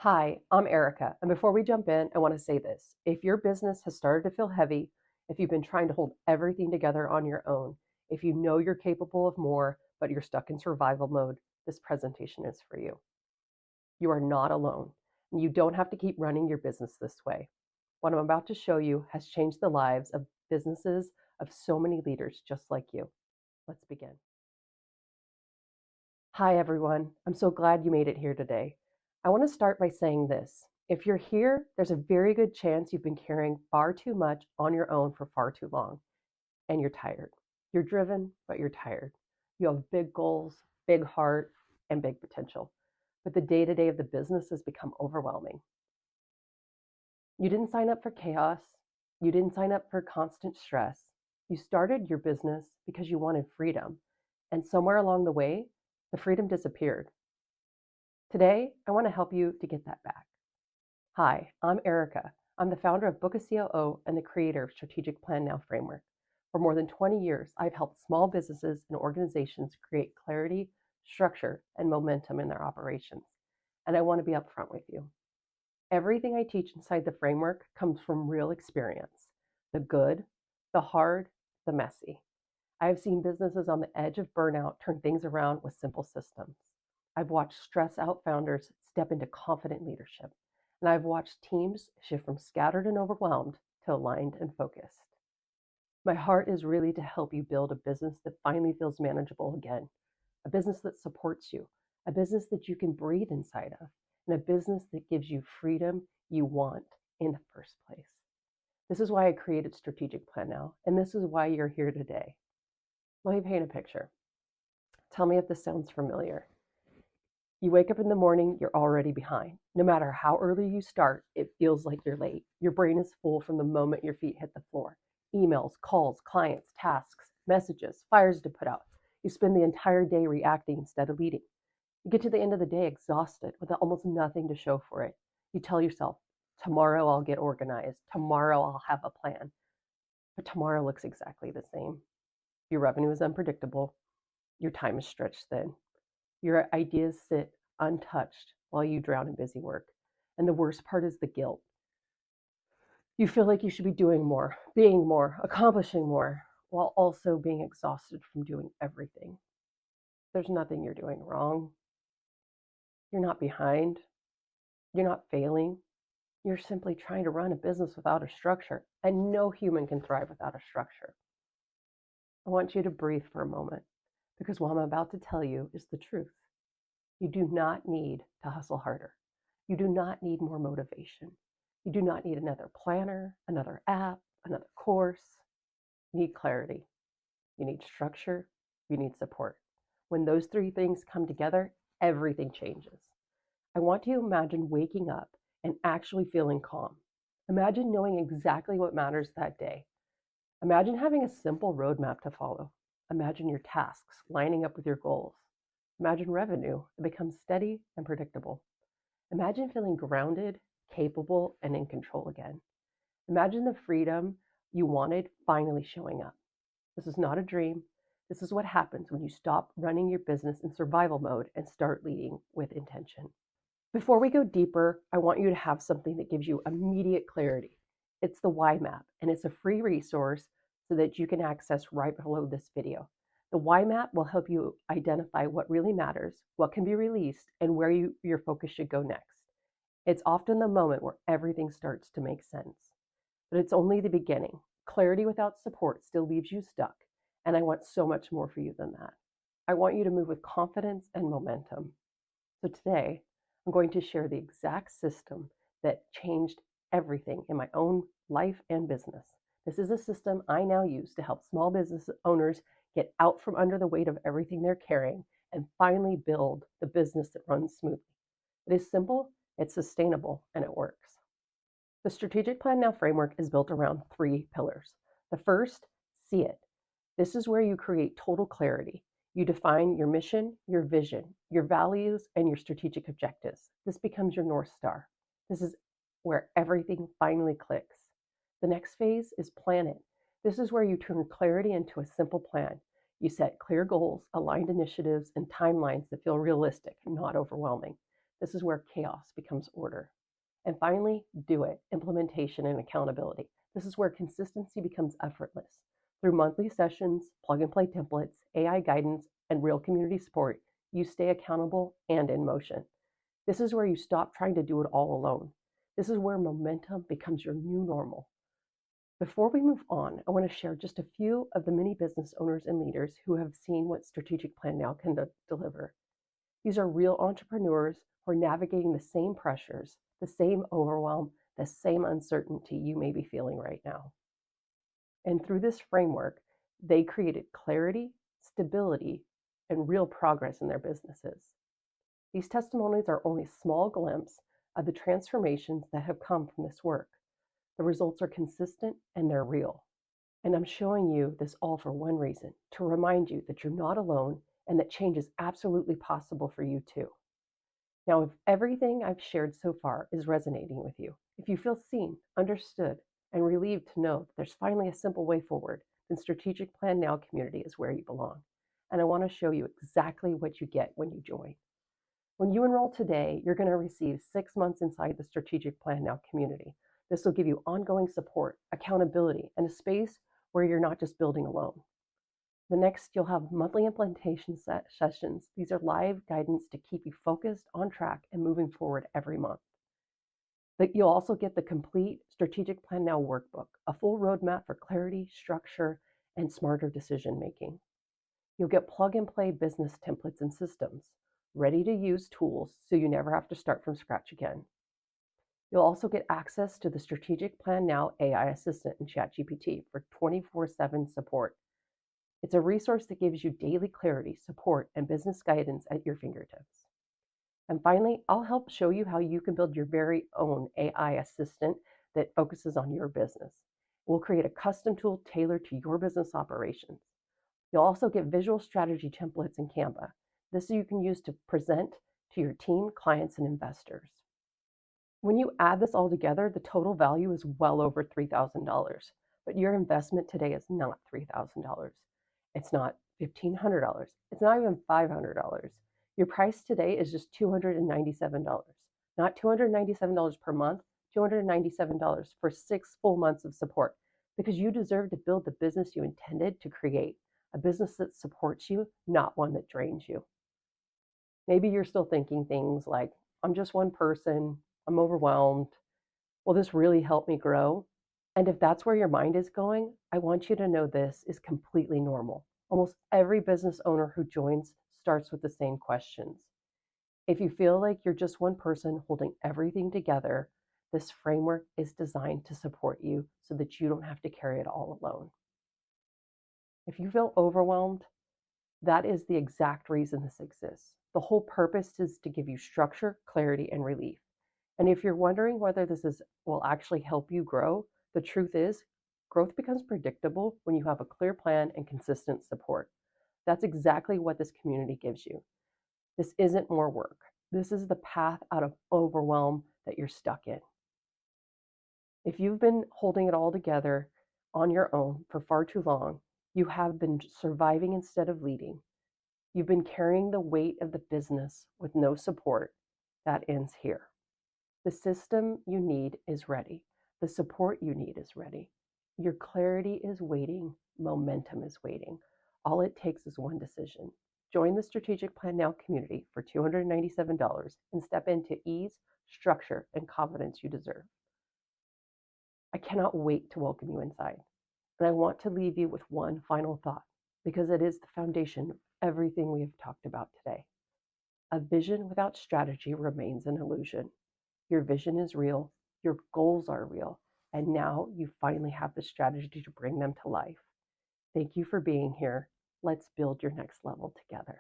Hi, I'm Erica, and before we jump in, I want to say this. If your business has started to feel heavy, if you've been trying to hold everything together on your own, if you know you're capable of more, but you're stuck in survival mode, this presentation is for you. You are not alone, and you don't have to keep running your business this way. What I'm about to show you has changed the lives of businesses of so many leaders just like you. Let's begin. Hi, everyone. I'm so glad you made it here today. I want to start by saying this. If you're here, there's a very good chance you've been carrying far too much on your own for far too long, and you're tired. You're driven, but you're tired. You have big goals, big heart, and big potential. But the day-to-day of the business has become overwhelming. You didn't sign up for chaos. You didn't sign up for constant stress. You started your business because you wanted freedom. And somewhere along the way, the freedom disappeared. Today, I want to help you to get that back. Hi, I'm Erica. I'm the founder of Book a COO and the creator of Strategic Plan Now framework. For more than 20 years, I've helped small businesses and organizations create clarity, structure, and momentum in their operations. And I want to be upfront with you. Everything I teach inside the framework comes from real experience, the good, the hard, the messy. I have seen businesses on the edge of burnout turn things around with simple systems. I've watched stress out founders step into confident leadership, and I've watched teams shift from scattered and overwhelmed to aligned and focused. My heart is really to help you build a business that finally feels manageable again, a business that supports you, a business that you can breathe inside of, and a business that gives you freedom you want in the first place. This is why I created Strategic Plan Now, and this is why you're here today. Let me paint a picture. Tell me if this sounds familiar. You wake up in the morning, you're already behind. No matter how early you start, it feels like you're late. Your brain is full from the moment your feet hit the floor. Emails, calls, clients, tasks, messages, fires to put out. You spend the entire day reacting instead of leading. You get to the end of the day exhausted with almost nothing to show for it. You tell yourself, tomorrow I'll get organized. Tomorrow I'll have a plan. But tomorrow looks exactly the same. Your revenue is unpredictable. Your time is stretched thin. Your ideas sit untouched while you drown in busy work. And the worst part is the guilt. You feel like you should be doing more, being more, accomplishing more, while also being exhausted from doing everything. There's nothing you're doing wrong. You're not behind. You're not failing. You're simply trying to run a business without a structure, and no human can thrive without a structure. I want you to breathe for a moment, because what I'm about to tell you is the truth. You do not need to hustle harder. You do not need more motivation. You do not need another planner, another app, another course. You need clarity. You need structure. You need support. When those three things come together, everything changes. I want you to imagine waking up and actually feeling calm. Imagine knowing exactly what matters that day. Imagine having a simple roadmap to follow. Imagine your tasks lining up with your goals. Imagine revenue that becomes steady and predictable. Imagine feeling grounded, capable, and in control again. Imagine the freedom you wanted finally showing up. This is not a dream. This is what happens when you stop running your business in survival mode and start leading with intention. Before we go deeper, I want you to have something that gives you immediate clarity. It's the why map, and it's a free resource so that you can access right below this video. The why map will help you identify what really matters, what can be released, and where your focus should go next. It's often the moment where everything starts to make sense. But it's only the beginning. Clarity without support still leaves you stuck, and I want so much more for you than that. I want you to move with confidence and momentum. So today, I'm going to share the exact system that changed everything in my own life and business. This is a system I now use to help small business owners get out from under the weight of everything they're carrying and finally build the business that runs smoothly. It is simple, it's sustainable, and it works. The Strategic Plan Now framework is built around three pillars. The first, see it. This is where you create total clarity. You define your mission, your vision, your values, and your strategic objectives. This becomes your North Star. This is where everything finally clicks. The next phase is plan it. This is where you turn clarity into a simple plan. You set clear goals, aligned initiatives, and timelines that feel realistic, not overwhelming. This is where chaos becomes order. And finally, do it, implementation and accountability. This is where consistency becomes effortless. Through monthly sessions, plug and play templates, AI guidance, and real community support, you stay accountable and in motion. This is where you stop trying to do it all alone. This is where momentum becomes your new normal. Before we move on, I want to share just a few of the many business owners and leaders who have seen what Strategic Plan Now can deliver. These are real entrepreneurs who are navigating the same pressures, the same overwhelm, the same uncertainty you may be feeling right now. And through this framework, they created clarity, stability, and real progress in their businesses. These testimonies are only a small glimpse of the transformations that have come from this work. The results are consistent and they're real. And I'm showing you this all for one reason, to remind you that you're not alone and that change is absolutely possible for you too. Now, if everything I've shared so far is resonating with you, if you feel seen, understood, and relieved to know that there's finally a simple way forward, then Strategic Plan Now community is where you belong. And I want to show you exactly what you get when you join. When you enroll today, you're going to receive 6 months inside the Strategic Plan Now community. This will give you ongoing support, accountability, and a space where you're not just building alone. The next, you'll have monthly implementation sessions. These are live guidance to keep you focused, on track, and moving forward every month. But you'll also get the complete Strategic Plan Now workbook, a full roadmap for clarity, structure, and smarter decision making. You'll get plug and play business templates and systems, ready to use tools so you never have to start from scratch again. You'll also get access to the Strategic Plan Now AI Assistant and ChatGPT for 24/7 support. It's a resource that gives you daily clarity, support, and business guidance at your fingertips. And finally, I'll help show you how you can build your very own AI assistant that focuses on your business. We'll create a custom tool tailored to your business operations. You'll also get visual strategy templates in Canva. This you can use to present to your team, clients, and investors. When you add this all together, the total value is well over $3,000. But your investment today is not $3,000. It's not $1,500. It's not even $500. Your price today is just $297. Not $297 per month, $297 for 6 full months of support, because you deserve to build the business you intended to create, a business that supports you, not one that drains you. Maybe you're still thinking things like, I'm just one person, I'm overwhelmed. Will this really help me grow? And if that's where your mind is going, I want you to know this is completely normal. Almost every business owner who joins starts with the same questions. If you feel like you're just one person holding everything together, this framework is designed to support you so that you don't have to carry it all alone. If you feel overwhelmed, that is the exact reason this exists. The whole purpose is to give you structure, clarity, and relief. And if you're wondering whether will actually help you grow, the truth is, growth becomes predictable when you have a clear plan and consistent support. That's exactly what this community gives you. This isn't more work. This is the path out of overwhelm that you're stuck in. If you've been holding it all together on your own for far too long, you have been surviving instead of leading. You've been carrying the weight of the business with no support. That ends here. The system you need is ready. The support you need is ready. Your clarity is waiting. Momentum is waiting. All it takes is one decision. Join the Strategic Plan Now community for $297 and step into ease, structure, and confidence you deserve. I cannot wait to welcome you inside. And I want to leave you with one final thought, because it is the foundation of everything we have talked about today. A vision without strategy remains an illusion. Your vision is real, your goals are real, and now you finally have the strategy to bring them to life. Thank you for being here. Let's build your next level together.